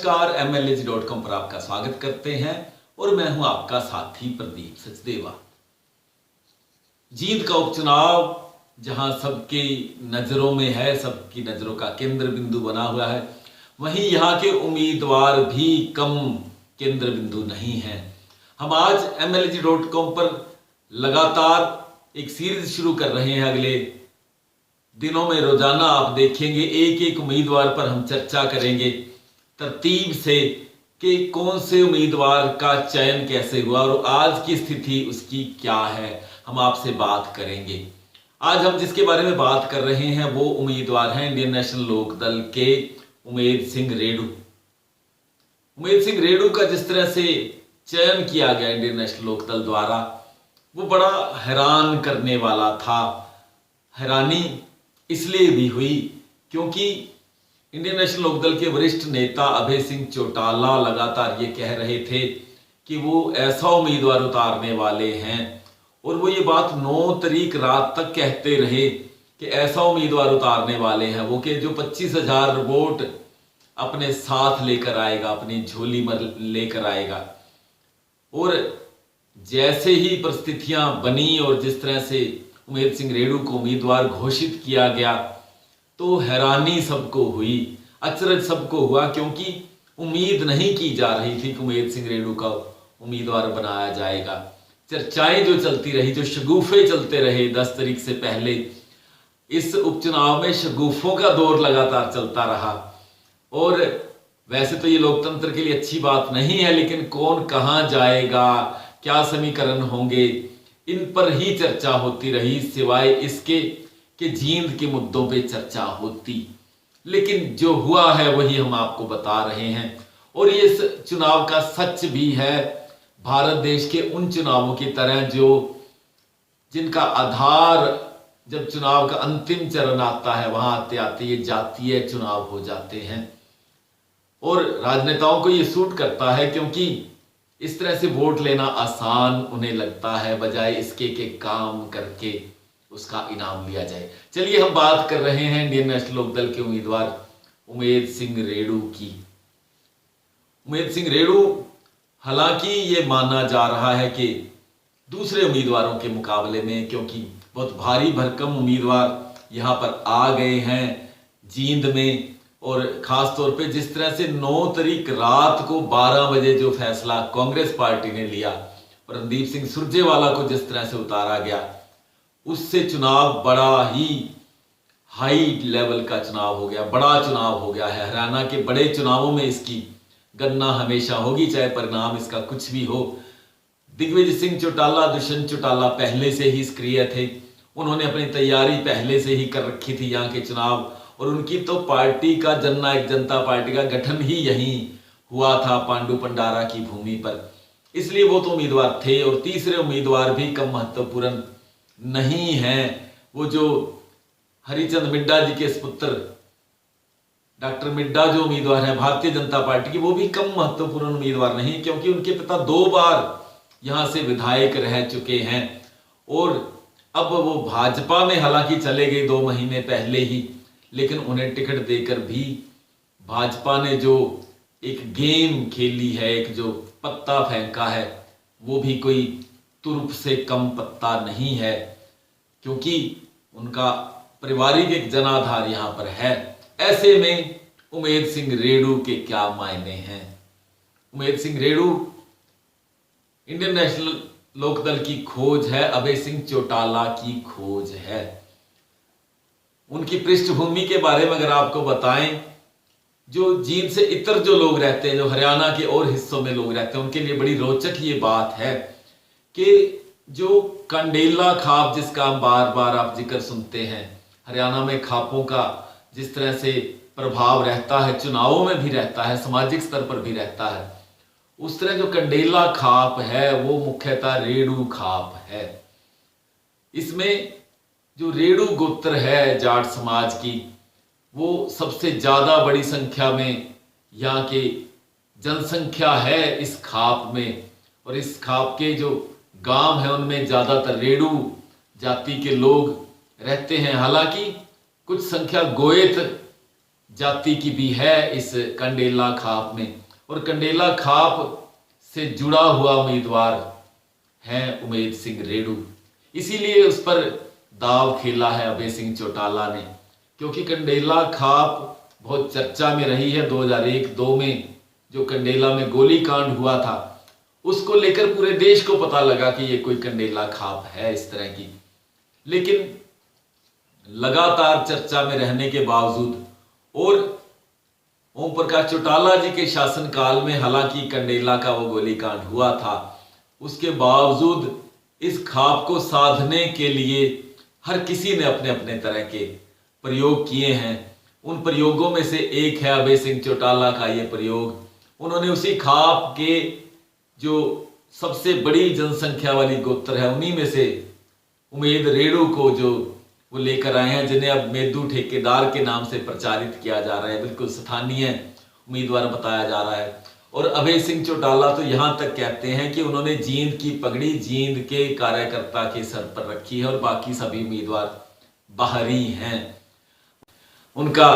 नमस्कार, MLAG.com पर आपका स्वागत करते हैं और मैं हूं आपका साथी प्रदीप सचदेवा। जींद का उपचुनाव जहां सबकी नजरों में है, सबकी नजरों का केंद्र बिंदु बना हुआ है, वहीं यहां के उम्मीदवार भी कम केंद्र बिंदु नहीं हैं। हम आज MLAG.com पर लगातार एक सीरीज शुरू कर रहे हैं। अगले दिनों में रोजाना आप देखेंगे एक एक उम्मीदवार पर हम चर्चा करेंगे तरतीब से कि कौन से उम्मीदवार का चयन कैसे हुआ और आज की स्थिति उसकी क्या है, हम आपसे बात करेंगे। आज हम जिसके बारे में बात कर रहे हैं वो उम्मीदवार हैं इंडियन नेशनल लोक दल के उमेद सिंह रेडू। उमेद सिंह रेडू का जिस तरह से चयन किया गया इंडियन नेशनल लोक दल द्वारा, वो बड़ा हैरान करने वाला था। हैरानी इसलिए भी हुई क्योंकि इंडियन नेशनल लोकदल के वरिष्ठ नेता अभय सिंह चौटाला लगातार ये कह रहे थे कि वो ऐसा उम्मीदवार उतारने वाले हैं, और वो ये बात 9 तारीख रात तक कहते रहे कि ऐसा उम्मीदवार उतारने वाले हैं वो कि जो 25,000 वोट अपने साथ लेकर आएगा, अपनी झोली में लेकर आएगा। और जैसे ही परिस्थितियां बनी और जिस तरह से उमेद सिंह रेडू को उम्मीदवार घोषित किया गया, तो हैरानी सबको हुई, अचरज सबको हुआ, क्योंकि उम्मीद नहीं की जा रही थी कि उमेद सिंह रेडू का उम्मीदवार बनाया जाएगा। चर्चाएं जो चलती रही, जो शगुफे चलते रहे 10 तारीख से पहले, इस उपचुनाव में शगुफों का दौर लगातार चलता रहा। और वैसे तो ये लोकतंत्र के लिए अच्छी बात नहीं है, लेकिन कौन कहां जाएगा, क्या समीकरण होंगे, इन पर ही चर्चा होती रही, सिवाय इसके कि जींद के मुद्दों पे चर्चा होती। लेकिन जो हुआ है वही हम आपको बता रहे हैं। और ये इस चुनाव का सच भी है, भारत देश के उन चुनावों की तरह जो जिनका आधार जब चुनाव का अंतिम चरण आता है वहां आते आते ये जातीय चुनाव हो जाते हैं। और राजनेताओं को ये सूट करता है क्योंकि इस तरह से वोट लेना आसान उन्हें लगता है, बजाय इसके के काम करके उसका इनाम लिया जाए। चलिए हम बात कर रहे हैं इंडियन नेशनल लोकदल के उम्मीदवार उमेद सिंह रेडू की। उमेद सिंह रेडू, हालांकि ये माना जा रहा है कि दूसरे उम्मीदवारों के मुकाबले में, क्योंकि बहुत भारी भरकम उम्मीदवार यहां पर आ गए हैं जींद में, और खास तौर पे जिस तरह से 9 तारीख रात को 12 बजे जो फैसला कांग्रेस पार्टी ने लिया और रणदीप सिंह सुरजेवाला को जिस तरह से उतारा गया, उससे चुनाव बड़ा ही हाई लेवल का चुनाव हो गया, बड़ा चुनाव हो गया है। हरियाणा के बड़े चुनावों में इसकी गणना हमेशा होगी, चाहे परिणाम इसका कुछ भी हो। दिग्विजय सिंह चौटाला, दुष्यंत चौटाला पहले से ही सक्रिय थे, उन्होंने अपनी तैयारी पहले से ही कर रखी थी यहाँ के चुनाव, और उनकी तो पार्टी का जननायक जनता पार्टी का गठन ही यहीं हुआ था पांडु पंडारा की भूमि पर, इसलिए वो तो उम्मीदवार थे। और तीसरे उम्मीदवार भी कम महत्वपूर्ण नहीं है, वो जो हरिचंद मिड्डा जी के पुत्र डॉक्टर मिड्डा जो उम्मीदवार है भारतीय जनता पार्टी की, वो भी कम महत्वपूर्ण उम्मीदवार नहीं, क्योंकि उनके पिता 2 बार यहां से विधायक रह चुके हैं और अब वो भाजपा में हालांकि चले गए 2 महीने पहले ही, लेकिन उन्हें टिकट देकर भी भाजपा ने जो एक गेम खेली है, एक जो पत्ता फेंका है, वो भी कोई तुरुप से कम पत्ता नहीं है, क्योंकि उनका पारिवारिक एक जनाधार यहां पर है। ऐसे में उमेद सिंह रेडू के क्या मायने हैं? उमेद सिंह रेडू इंडियन नेशनल लोकदल की खोज है, अभय सिंह चौटाला की खोज है। उनकी पृष्ठभूमि के बारे में अगर आपको बताएं, जो जींद से इतर जो लोग रहते हैं, जो हरियाणा के और हिस्सों में लोग रहते हैं, उनके लिए बड़ी रोचक ये बात है कि जो कंडेला खाप जिसका हम बार बार आप जिक्र सुनते हैं, हरियाणा में खापों का जिस तरह से प्रभाव रहता है, चुनावों में भी रहता है, सामाजिक स्तर पर भी रहता है, उस तरह जो कंडेला खाप है वो मुख्यतः रेडू खाप है। इसमें जो रेडू गोत्र है जाट समाज की, वो सबसे ज्यादा बड़ी संख्या में यहाँ के जनसंख्या है इस खाप में, और इस खाप के जो गांव है उनमें ज्यादातर रेडू जाति के लोग रहते हैं। हालांकि कुछ संख्या गोयत जाति की भी है इस कंडेला खाप में, और कंडेला खाप से जुड़ा हुआ उम्मीदवार है उमेद सिंह रेडू। इसीलिए उस पर दाव खेला है अभय सिंह चौटाला ने, क्योंकि कंडेला खाप बहुत चर्चा में रही है। 2001-2 में जो कंडेला में गोली कांड हुआ था, उसको लेकर पूरे देश को पता लगा कि ये कोई कंडेला खाप है इस तरह की। लेकिन लगातार चर्चा में रहने के बावजूद और ओम प्रकाश चौटाला जी के शासनकाल में हालांकि कंडेला का वो गोलीकांड हुआ था, उसके बावजूद इस खाप को साधने के लिए हर किसी ने अपने अपने तरह के प्रयोग किए हैं। उन प्रयोगों में से एक है अभय सिंह चौटाला का ये प्रयोग। उन्होंने उसी खाप के जो सबसे बड़ी जनसंख्या वाली गोत्र है, उन्हीं में से उमेद रेडू को जो वो लेकर आए हैं, जिन्हें अब मेदू ठेकेदार के नाम से प्रचारित किया जा रहा है, बिल्कुल स्थानीय उम्मीदवार बताया जा रहा है। और अभय सिंह चौटाला तो यहां तक कहते हैं कि उन्होंने जींद की पगड़ी जींद के कार्यकर्ता के सर पर रखी है और बाकी सभी उम्मीदवार बाहरी हैं। उनका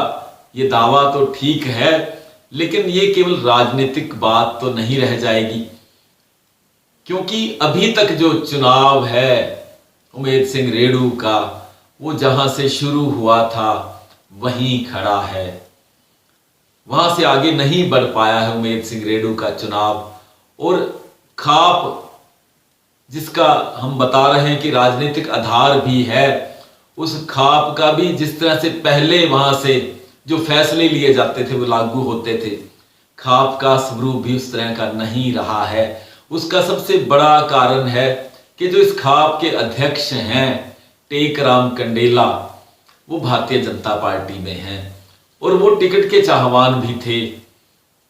ये दावा तो ठीक है, लेकिन ये केवल राजनीतिक बात तो नहीं रह जाएगी, क्योंकि अभी तक जो चुनाव है उमेद सिंह रेडू का, वो जहां से शुरू हुआ था वहीं खड़ा है, वहां से आगे नहीं बढ़ पाया है उमेद सिंह रेडू का चुनाव। और खाप जिसका हम बता रहे हैं कि राजनीतिक आधार भी है, उस खाप का भी जिस तरह से पहले वहां से जो फैसले लिए जाते थे वो लागू होते थे, खाप का स्वरूप भी उस तरह का नहीं रहा है। उसका सबसे बड़ा कारण है कि जो इस खाप के अध्यक्ष हैं टेकराम कंडेला, वो भारतीय जनता पार्टी में हैं और वो टिकट के चाहवान भी थे।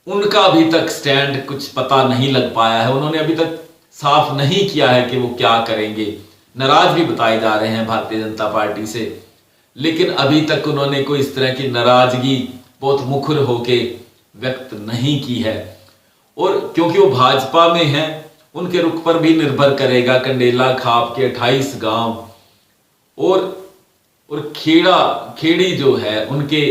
उनका अभी तक स्टैंड कुछ पता नहीं लग पाया है, उन्होंने अभी तक साफ नहीं किया है कि वो क्या करेंगे। नाराज भी बताए जा रहे हैं भारतीय जनता पार्टी से, लेकिन अभी तक उन्होंने कोई इस तरह की नाराजगी बहुत मुखर होके व्यक्त नहीं की है। और क्योंकि वो भाजपा में हैं, उनके रुख पर भी निर्भर करेगा कंडेला खाप के 28 गांव और खेड़ी जो है उनके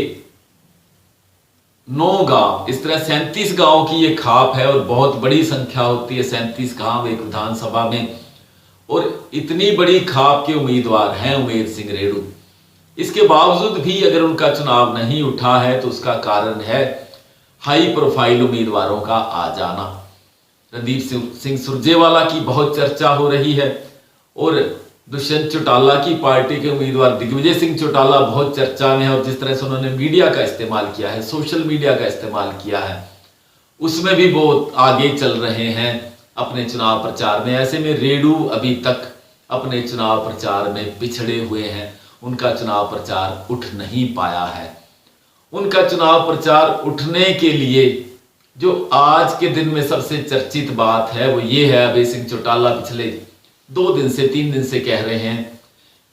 9 गांव, इस तरह 37 गांव की ये खाप है और बहुत बड़ी संख्या होती है 37 गांव एक विधानसभा में। और इतनी बड़ी खाप के उम्मीदवार हैं उमेद सिंह रेडू, इसके बावजूद भी अगर उनका चुनाव नहीं उठा है तो उसका कारण है हाई प्रोफाइल उम्मीदवारों का आ जाना। रणदीप सिंह सुरजेवाला की बहुत चर्चा हो रही है और दुष्यंत चौटाला की पार्टी के उम्मीदवार दिग्विजय सिंह चौटाला बहुत चर्चा में है। और जिस तरह से उन्होंने मीडिया का इस्तेमाल किया है, सोशल मीडिया का इस्तेमाल किया है, उसमें भी बहुत आगे चल रहे हैं अपने चुनाव प्रचार में। ऐसे में रेडू अभी तक अपने चुनाव प्रचार में पिछड़े हुए हैं, उनका चुनाव प्रचार उठ नहीं पाया है। उनका चुनाव प्रचार उठने के लिए जो आज के दिन में सबसे चर्चित बात है वो ये है, अभय सिंह चौटाला पिछले 3 दिन से कह रहे हैं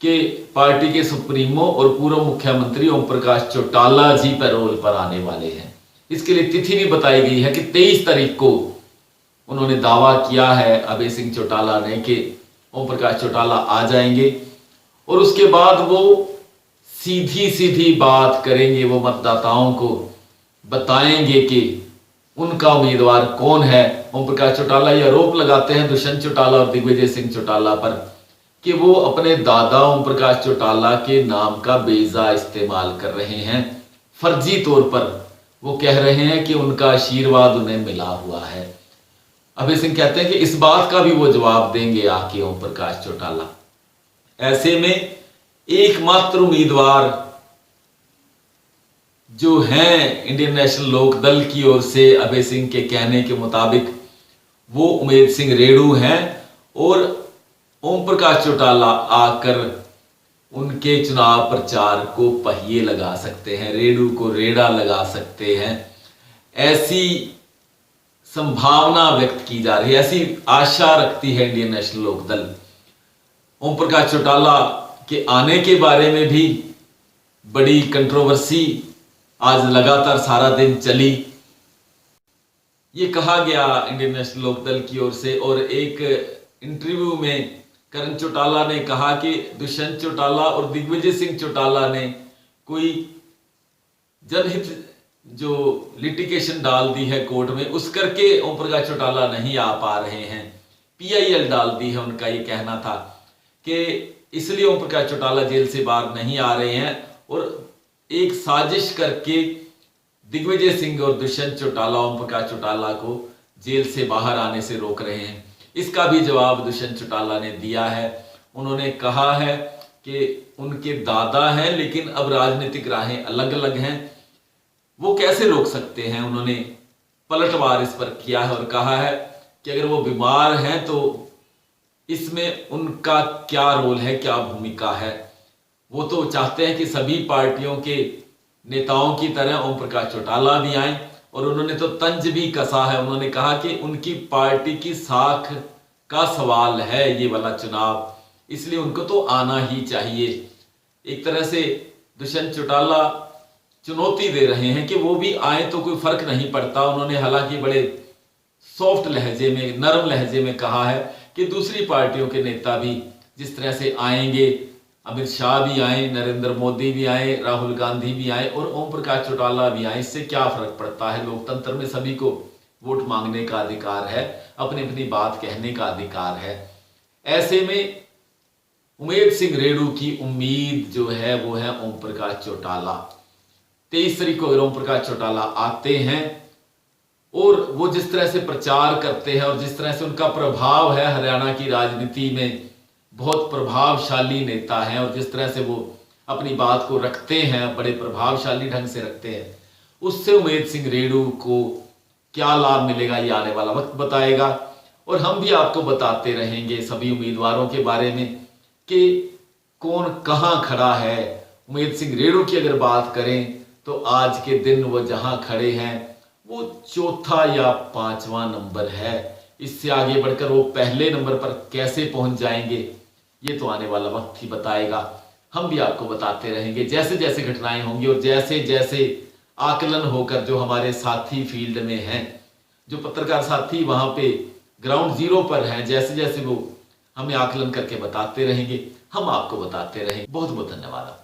कि पार्टी के सुप्रीमो और पूर्व मुख्यमंत्री ओम प्रकाश चौटाला जी पैरोल पर आने वाले हैं। इसके लिए तिथि भी बताई गई है कि 23 तारीख को उन्होंने दावा किया है अभय सिंह चौटाला ने कि ओम प्रकाश चौटाला आ जाएंगे और उसके बाद वो सीधी सीधी बात करेंगे, वो मतदाताओं को बताएंगे कि उनका उम्मीदवार कौन है। ओम प्रकाश चौटाला ये आरोप लगाते हैं दुष्यंत चौटाला और दिग्विजय सिंह चौटाला पर कि वो अपने दादा ओम प्रकाश चौटाला के नाम का बेजा इस्तेमाल कर रहे हैं, फर्जी तौर पर वो कह रहे हैं कि उनका आशीर्वाद उन्हें मिला हुआ है। अभय सिंह कहते हैं कि इस बात का भी वो जवाब देंगे आके ओम प्रकाश चौटाला। ऐसे में एकमात्र उम्मीदवार जो हैं इंडियन नेशनल लोक दल की ओर से अभय सिंह के कहने के मुताबिक वो उमेद सिंह रेडू हैं और ओम प्रकाश चौटाला आकर उनके चुनाव प्रचार को पहिए लगा सकते हैं, रेडू को रेड़ा लगा सकते हैं। ऐसी संभावना व्यक्त की जा रही है, ऐसी आशा रखती है इंडियन नेशनल लोक दल। ओम प्रकाश चौटाला के आने के बारे में भी बड़ी कंट्रोवर्सी आज लगातार सारा दिन चली। ये कहा गया इंडियन नेशनल लोक दल की ओर से और एक इंटरव्यू में करण चौटाला ने कहा कि दुष्यंत चौटाला और दिग्विजय सिंह चौटाला ने कोई जनहित जो लिटिगेशन डाल दी है कोर्ट में, उस करके ओम प्रकाश चौटाला नहीं आ पा रहे हैं। PIL डाल दी है, उनका ये कहना था कि इसलिए ओम प्रकाश चौटाला जेल से बाहर नहीं आ रहे हैं और एक साजिश करके दिग्विजय सिंह और दुष्यंत चौटाला ओम प्रकाश चौटाला को जेल से बाहर आने से रोक रहे हैं। इसका भी जवाब दुष्यंत चौटाला ने दिया है। उन्होंने कहा है कि उनके दादा हैं लेकिन अब राजनीतिक राहें अलग अलग हैं, वो कैसे रोक सकते हैं। उन्होंने पलटवार इस पर किया है और कहा है कि अगर वो बीमार हैं तो इसमें उनका क्या रोल है, क्या भूमिका है। वो तो चाहते हैं कि सभी पार्टियों के नेताओं की तरह ओम प्रकाश चौटाला भी आए और उन्होंने तो तंज भी कसा है। उन्होंने कहा कि उनकी पार्टी की साख का सवाल है ये वाला चुनाव, इसलिए उनको तो आना ही चाहिए। एक तरह से दुष्यंत चौटाला चुनौती दे रहे हैं कि वो भी आए तो कोई फर्क नहीं पड़ता। उन्होंने हालांकि बड़े सॉफ्ट लहजे में, नरम लहजे में कहा है कि दूसरी पार्टियों के नेता भी जिस तरह से आएंगे, अमित शाह भी आए, नरेंद्र मोदी भी आए, राहुल गांधी भी आए और ओम प्रकाश चौटाला भी आए, इससे क्या फर्क पड़ता है। लोकतंत्र में सभी को वोट मांगने का अधिकार है, अपनी अपनी बात कहने का अधिकार है। ऐसे में उमेद सिंह रेणु की उम्मीद जो है वो है ओम प्रकाश चौटाला। 23 तारीख को अगर ओम प्रकाश चौटाला आते हैं और वो जिस तरह से प्रचार करते हैं और जिस तरह से उनका प्रभाव है हरियाणा की राजनीति में, बहुत प्रभावशाली नेता हैं और जिस तरह से वो अपनी बात को रखते हैं, बड़े प्रभावशाली ढंग से रखते हैं, उससे उमेद सिंह रेणु को क्या लाभ मिलेगा ये आने वाला वक्त बताएगा। और हम भी आपको बताते रहेंगे सभी उम्मीदवारों के बारे में कि कौन कहाँ खड़ा है। उमेद सिंह रेणु की अगर बात करें तो आज के दिन वो जहां खड़े हैं वो चौथा या 5वां नंबर है। इससे आगे बढ़कर वो पहले नंबर पर कैसे पहुंच जाएंगे ये तो आने वाला वक्त ही बताएगा। हम भी आपको बताते रहेंगे जैसे जैसे घटनाएं होंगी और जैसे जैसे आकलन होकर जो हमारे साथी फील्ड में हैं, जो पत्रकार साथी वहां पे ग्राउंड जीरो पर हैं, जैसे जैसे वो हमें आकलन करके बताते रहेंगे, हम आपको बताते रहेंगे। बहुत बहुत धन्यवाद।